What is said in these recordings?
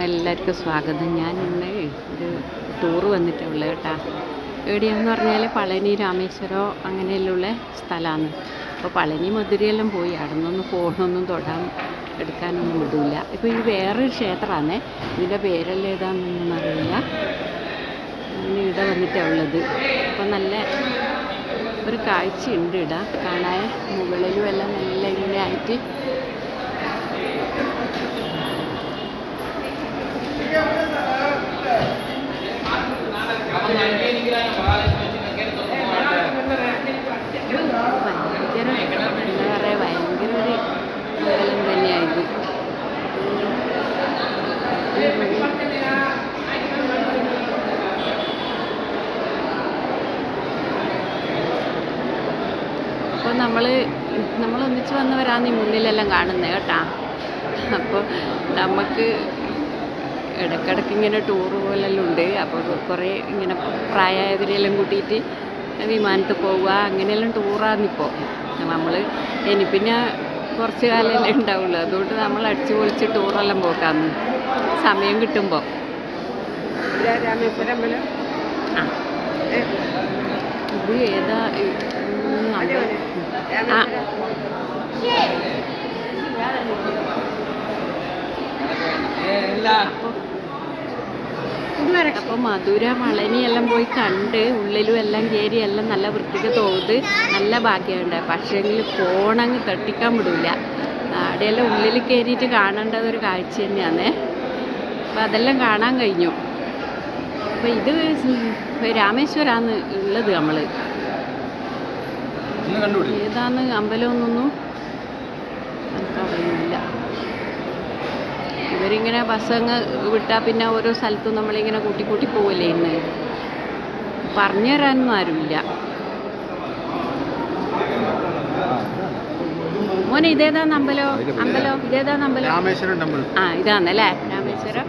എല്ലാവർക്കും സ്വാഗതം. ഞാൻ ഇന്ന് ഒരു ടൂറ് വന്നിട്ടുള്ളത് കേട്ടോ. എവിടെയാണെന്ന് പറഞ്ഞാൽ പളനി രാമേശ്വരം അങ്ങനെയുള്ള സ്ഥലമാണ്. അപ്പോൾ പളനി മധുരയെല്ലാം പോയി അവിടെ നിന്നൊന്നും ഫോണൊന്നും തൊടാൻ എടുക്കാനൊന്നും വിടില്ല. ഇപ്പോൾ ഈ വേറൊരു ക്ഷേത്രമാണ്, ഇതിൻ്റെ പേരെല്ലാം ഏതാണെന്നൊന്നും അറിയില്ല. അങ്ങനെ ഇവിടെ വന്നിട്ടാണ് ഉള്ളത്. അപ്പോൾ നല്ല ഒരു കാഴ്ചയുണ്ട് ഇവിടെ കാണാൻ. മുകളിലും എല്ലാം നല്ല ഇങ്ങനെ ആയിട്ട് ഭയങ്കര ഒരു അമ്പലം തന്നെയായത്. അപ്പോൾ നമ്മളൊന്നിച്ച് വന്നവരാണ് ഈ മുന്നിലെല്ലാം കാണുന്നത് കേട്ടോ. അപ്പോൾ നമുക്ക് ഇടയ്ക്കിടയ്ക്ക് ഇങ്ങനെ ടൂറ് പോലെല്ലാം ഉണ്ട്. അപ്പോൾ കുറേ ഇങ്ങനെ പ്രായമായവരെല്ലാം കൂട്ടിയിട്ട് വിമാനത്തിൽ പോവുക അങ്ങനെയെല്ലാം ടൂറാണിപ്പോൾ ഇനി പിന്നെ കുറച്ച് കാലമല്ലേ ഉണ്ടാവുള്ളൂ. അതുകൊണ്ട് നമ്മൾ അടിച്ചു പൊളിച്ച് ടൂറെല്ലാം പോക്കാന്ന് സമയം കിട്ടുമ്പോൾ. ആ ഇത് ഏതാ അപ്പോൾ മധുര പളനിയെല്ലാം പോയി കണ്ട് ഉള്ളിലും എല്ലാം കയറി എല്ലാം നല്ല വൃത്തിക്ക് തോത് നല്ല ഭാഗ്യമുണ്ട്. പക്ഷേങ്കിൽ ഫോണങ്ങ് തട്ടിക്കാൻ വിടില്ല. അവിടെയെല്ലാം ഉള്ളിൽ കയറിയിട്ട് കാണേണ്ടതൊരു കാഴ്ച തന്നെയാണ്. അപ്പോൾ അതെല്ലാം കാണാൻ കഴിഞ്ഞു. അപ്പോൾ ഇത് രാമേശ്വരമാണ് ഉള്ളത്. നമ്മൾ ഏതാന്ന് അമ്പലമൊന്നും നമുക്കറിയില്ല. ഇവരിങ്ങനെ ബസ്സങ്ങ് വിട്ടാൽ പിന്നെ ഓരോ സ്ഥലത്തും നമ്മളിങ്ങനെ കൂട്ടി പോവില്ലേ. ഇന്ന് പറഞ്ഞു തരാനൊന്നും ആരുമില്ല. മോനെ ഇതേതാന്ന് അമ്പലം ഇതേതാന്ന് അമ്പലം? ആ ഇതാന്നല്ലേ രാമേശ്വരം.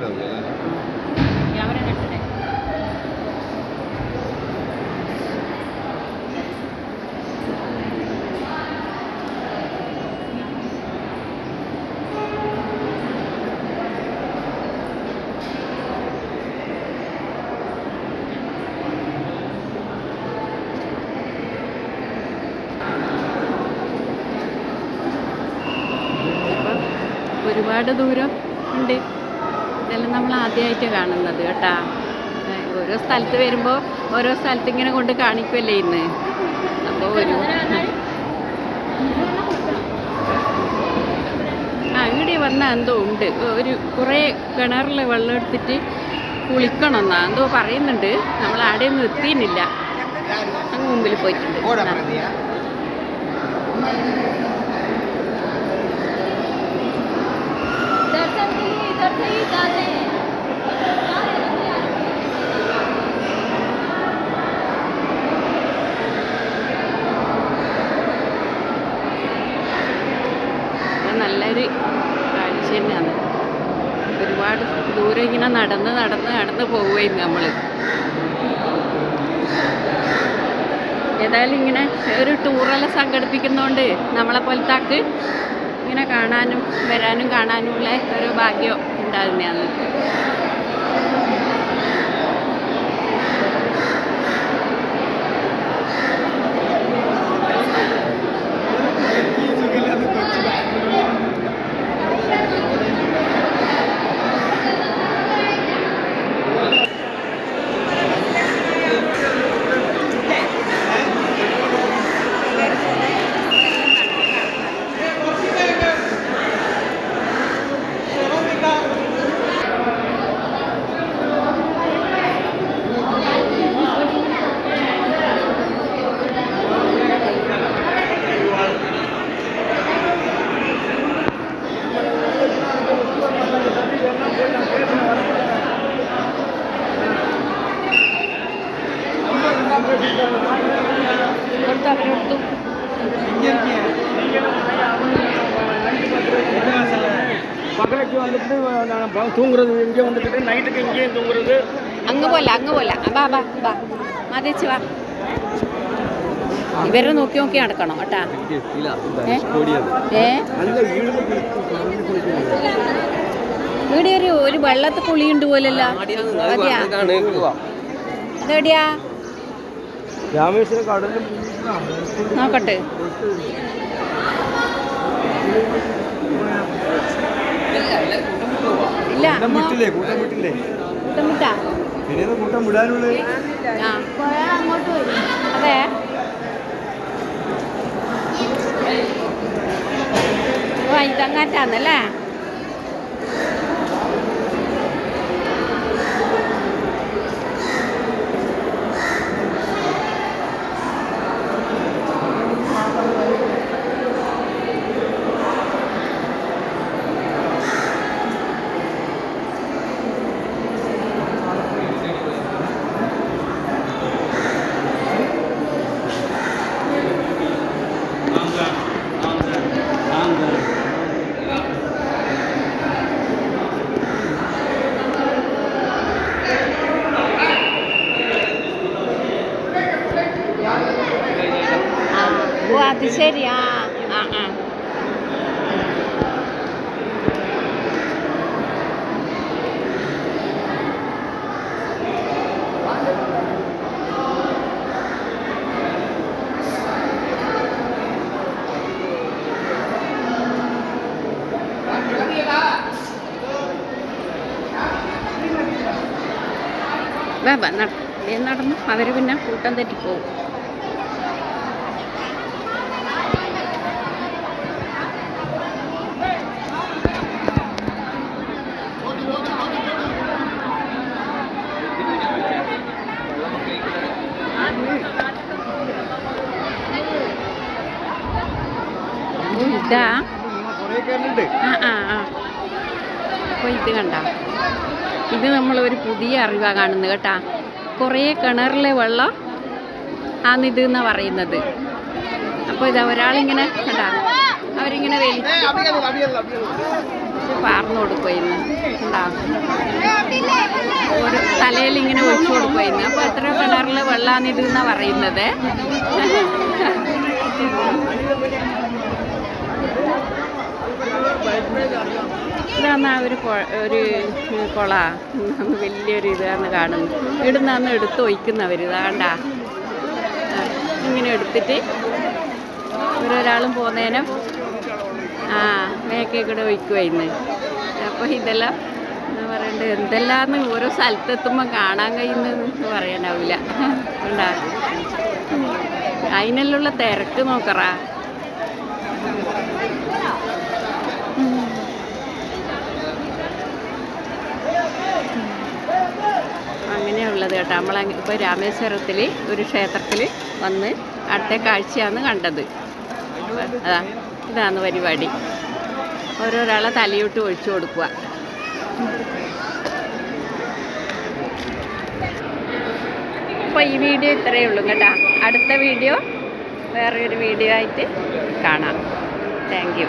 ഒരുപാട് ദൂരം ഉണ്ട്. ഇതെല്ലാം നമ്മൾ ആദ്യമായിട്ട് കാണുന്നത് കേട്ടാ. ഓരോ സ്ഥലത്ത് വരുമ്പോൾ ഓരോ സ്ഥലത്ത് ഇങ്ങനെ കൊണ്ട് കാണിക്കുമല്ലേ ഇന്ന്. അപ്പോൾ ഇവിടെ വന്നാൽ എന്തോ ഉണ്ട്, ഒരു കുറേ കിണറിൽ വെള്ളം എടുത്തിട്ട് കുളിക്കണമെന്നാ എന്തോ പറയുന്നുണ്ട്. നമ്മൾ ആടെയൊന്നും എത്തിയില്ല, അങ്ങ് മുമ്പിൽ പോയിട്ടുണ്ട്. നല്ലൊരു കാഴ്ച തന്നെയാണ്. ഒരുപാട് ദൂരം ഇങ്ങനെ നടന്ന് പോവുകയും നമ്മൾ. ഏതായാലും ഇങ്ങനെ ഒരു ടൂറെല്ലാം സംഘടിപ്പിക്കുന്നതുകൊണ്ട് നമ്മളെ പോലത്താക്ക് ഇങ്ങനെ വരാനും കാണാനുമുള്ള ഒരു ഭാഗ്യം ഉണ്ടാകുന്നതാണ്. பகலுக்கு வந்துட்டு நான் தூங்குறது இங்கே வந்துட்டு நைட்டுக்கு இங்கேயும் தூங்குறது അങ്ങ് പോലെ ബാ മതിച്ച് വാ. ഇവരെ നോക്കി നടക്കണം കേട്ടാ. ഇവിടെ ഒരു വെള്ളത്തിൽ കുളിയുണ്ട് പോലല്ലോ. അതെയാ? അതെവിടെയാ? രാമേശ്വരം കടലും നോക്കട്ടെ. ഇല്ല കൂട്ടമിട്ടാ. കൂട്ടം വിടാനുള്ള അതെ. ഇതങ്ങാറ്റാന്നല്ലേ? ഓ അത് ശരി. ആ ആ ആ നടന്നു. അവർ പിന്നെ കൂട്ടം തെറ്റിപ്പോവും. ഇതാ. അപ്പോൾ ഇത് കണ്ട, ഇത് നമ്മളൊരു പുതിയ അറിവാണ് കാണുന്നത് കേട്ടാ. കുറേ കിണറിലെ വെള്ളം ആന്നിത് എന്നാണ് പറയുന്നത്. അപ്പോൾ ഇതാ ഒരാളിങ്ങനെ കണ്ടാ, അവരിങ്ങനെ പാർന്നു കൊടുക്കുമായിരുന്നു. കണ്ടാ, ഓരോ തലയിലിങ്ങനെ ഒഴിച്ചു കൊടുക്കുമായിരുന്നു. അപ്പോൾ എത്ര കിണറിലെ വെള്ളമാണിത് എന്നാണ് പറയുന്നത്. ഇതാണ് ഒരു കുള, വലിയൊരു ഇതാണ് കാണുന്നത്. ഇവിടുന്നാന്ന് എടുത്ത് ഒഴിക്കുന്നവർ. ഇതാണ്ടാ ഇങ്ങനെ എടുത്തിട്ട് ഒരാളും പോകുന്നതിനും മേക്കെ കൂടെ ഒഴിക്കുമായിരുന്നു. അപ്പോൾ ഇതെല്ലാം എന്താ പറയണ്ടത്, എന്തെല്ലാന്ന് ഓരോ സ്ഥലത്തെത്തുമ്പോൾ കാണാൻ കഴിയുന്നതെന്ന് പറയാനാവില്ല. ഉണ്ടാ അതിനെല്ലാം തിരക്ക് നോക്കറാ. അങ്ങനെയുള്ളത് കേട്ടോ. ഇപ്പോൾ രാമേശ്വരത്തിൽ ഒരു ക്ഷേത്രത്തിൽ വന്ന് അടുത്ത കാഴ്ചയാണ് കണ്ടത്. അതാ ഇതാണ് പരിപാടി. ഓരോരാളെ തലയോട്ട് ഒഴിച്ചു കൊടുക്കുക. അപ്പോൾ ഈ വീഡിയോ ഇത്രയേ ഉള്ളൂ കേട്ടോ. അടുത്ത വീഡിയോ വേറൊരു വീഡിയോ ആയിട്ട് കാണാം. Thank you.